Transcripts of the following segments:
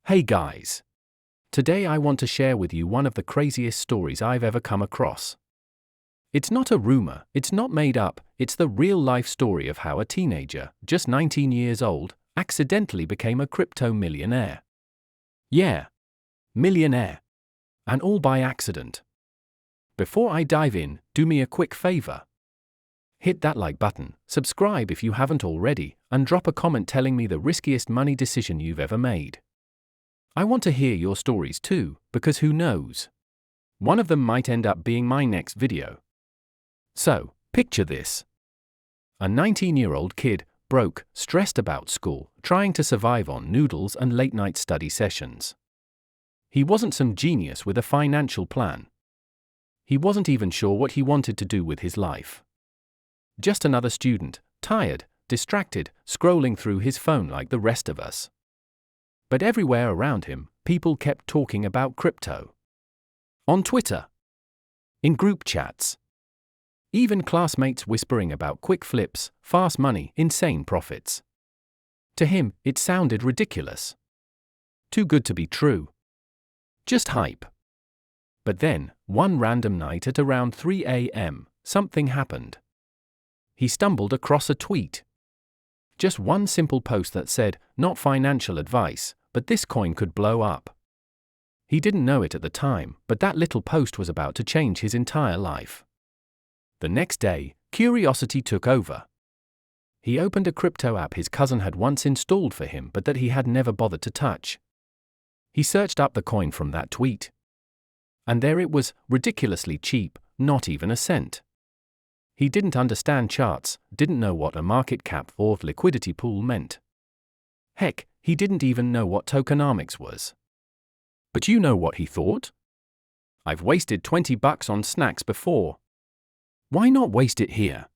Hey guys! Today I want to share with you one of the craziest stories I've ever come across. It's not a rumor, it's not made up, it's the real-life story of how a teenager, just 19 years old, accidentally became a crypto millionaire. Yeah, millionaire. And all by accident. Before I dive in, do me a quick favor. Hit that like button, subscribe if you haven't already, and drop a comment telling me the riskiest money decision you've ever made. I want to hear your stories too, because who knows? One of them might end up being my next video. So, picture this. A 19-year-old kid, broke, stressed about school, trying to survive on noodles and late-night study sessions. He wasn't some genius with a financial plan. He wasn't even sure what he wanted to do with his life. Just another student, tired, distracted, scrolling through his phone like the rest of us. But everywhere around him, people kept talking about crypto. On Twitter. In group chats. Even classmates whispering about quick flips, fast money, insane profits. To him, it sounded ridiculous. Too good to be true. Just hype. But then, one random night at around 3 a.m., something happened. He stumbled across a tweet. Just one simple post that said, "Not financial advice, but this coin could blow up." He didn't know it at the time, but that little post was about to change his entire life. The next day, curiosity took over. He opened a crypto app his cousin had once installed for him but that he had never bothered to touch. He searched up the coin from that tweet. And there it was, ridiculously cheap, not even a cent. He didn't understand charts, didn't know what a market cap or liquidity pool meant. Heck, he didn't even know what tokenomics was. But you know what he thought? I've wasted $20 on snacks before. Why not waste it here?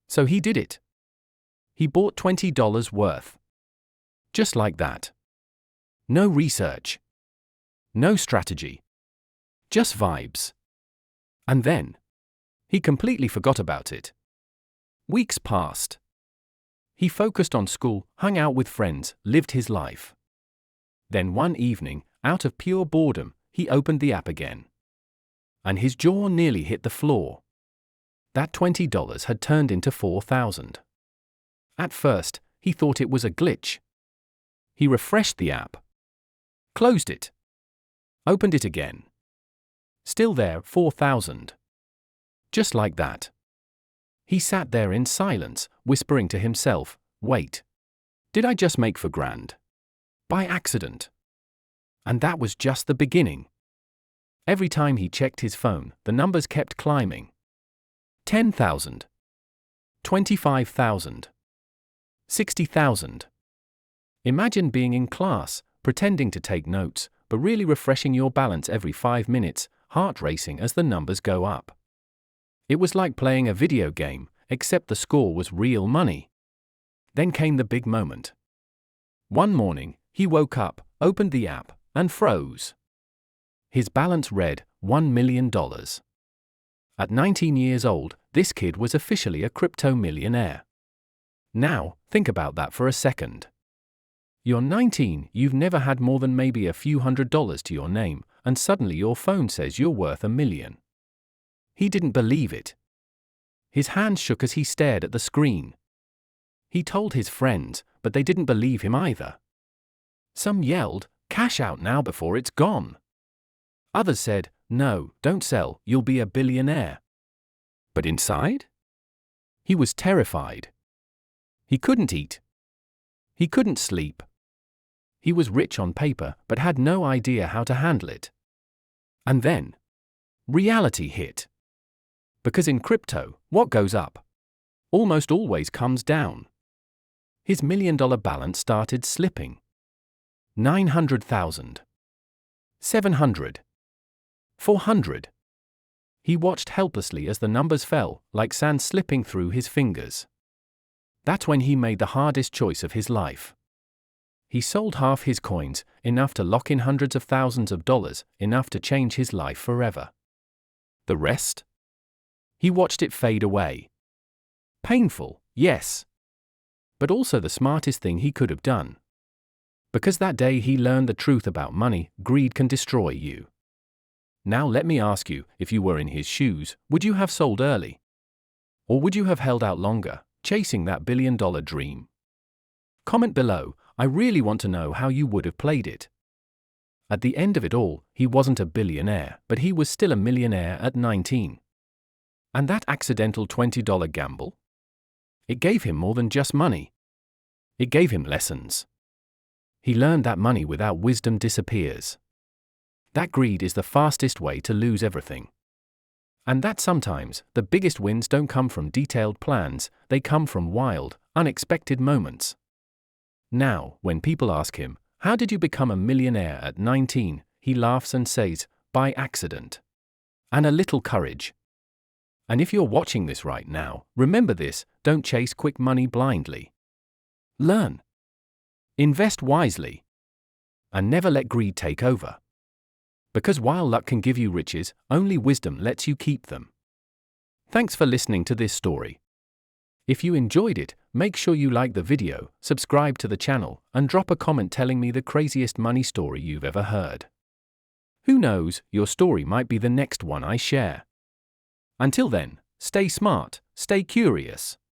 So he did it. He bought $20 worth. Just like that. No research. No strategy. Just vibes. And then, he completely forgot about it. Weeks passed. He focused on school, hung out with friends, lived his life. Then one evening, out of pure boredom, he opened the app again. And his jaw nearly hit the floor. That $20 had turned into $4,000. At first, he thought it was a glitch. He refreshed the app. Closed it. Opened it again. Still there, 4,000. Just like that. He sat there in silence, whispering to himself, "Wait. Did I just make $4,000? By accident?" And that was just the beginning. Every time he checked his phone, the numbers kept climbing. 10,000. 25,000. 60,000. Imagine being in class, pretending to take notes, but really refreshing your balance every 5 minutes, heart racing as the numbers go up. It was like playing a video game, except the score was real money. Then came the big moment. One morning, he woke up, opened the app, and froze. His balance read, $1 million. At 19 years old, this kid was officially a crypto millionaire. Now, think about that for a second. You're 19, you've never had more than maybe a few $100s to your name, and suddenly your phone says you're worth $1 million. He didn't believe it. His hands shook as he stared at the screen. He told his friends, but they didn't believe him either. Some yelled, "Cash out now before it's gone." Others said, "No, don't sell, you'll be a billionaire." But inside? He was terrified. He couldn't eat. He couldn't sleep. He was rich on paper, but had no idea how to handle it. And then, reality hit. Because in crypto, what goes up almost always comes down. His $1 million balance started slipping. 900,000. 700. 400. He watched helplessly as the numbers fell, like sand slipping through his fingers. That's when he made the hardest choice of his life. He sold half his coins, enough to lock in hundreds of thousands of dollars, enough to change his life forever. The rest? He watched it fade away. Painful, yes. But also the smartest thing he could have done. Because that day he learned the truth about money, greed can destroy you. Now let me ask you, if you were in his shoes, would you have sold early? Or would you have held out longer, chasing that billion-dollar dream? Comment below. I really want to know how you would have played it. At the end of it all, he wasn't a billionaire, but he was still a millionaire at 19. And that accidental $20 gamble? It gave him more than just money. It gave him lessons. He learned that money without wisdom disappears. That greed is the fastest way to lose everything. And that sometimes, the biggest wins don't come from detailed plans, they come from wild, unexpected moments. Now, when people ask him, "How did you become a millionaire at 19?" he laughs and says, "By accident. And a little courage." And if you're watching this right now, remember this: don't chase quick money blindly. Learn. Invest wisely. And never let greed take over. Because while luck can give you riches, only wisdom lets you keep them. Thanks for listening to this story. If you enjoyed it, make sure you like the video, subscribe to the channel, and drop a comment telling me the craziest money story you've ever heard. Who knows, your story might be the next one I share. Until then, stay smart, stay curious.